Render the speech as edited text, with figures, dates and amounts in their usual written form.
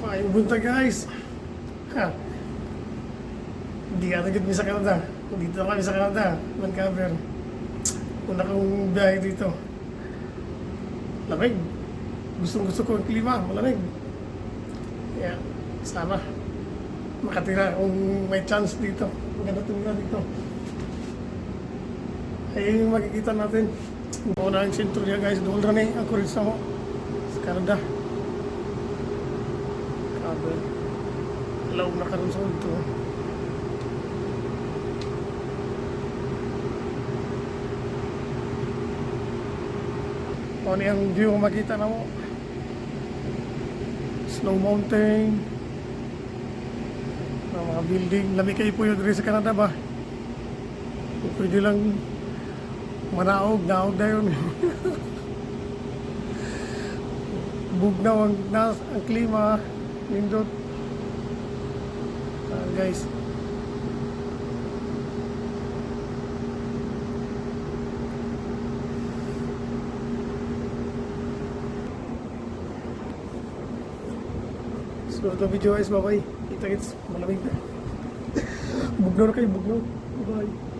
Maayong buntag guys. Ha. Hindi ka nagit sa Canada. Dito na kami sa Canada. Vancouver. Una kong biyahe dito. Lamig. Gusto ko ang klima. Malamig. Kaya sana makatira kung may chance dito. Maganda tumira dito. Ayun yung makikita natin. Una ang sentro niya guys. Doon rin ang kuris na mo. Sa Canada. Kabe. Alaw na karoon sa unto. Ano yung view makita na mo. Snow Mountain. Mga building. Lami kayo po yun rin sa Canada ba? Pwede lang manaog na yun. Bugnaw ang klima. Nindot. Guys. So ito video guys, bye bye. Kita-kits, malamig na. Bugnaw na kayo, bugnaw. Bye bye.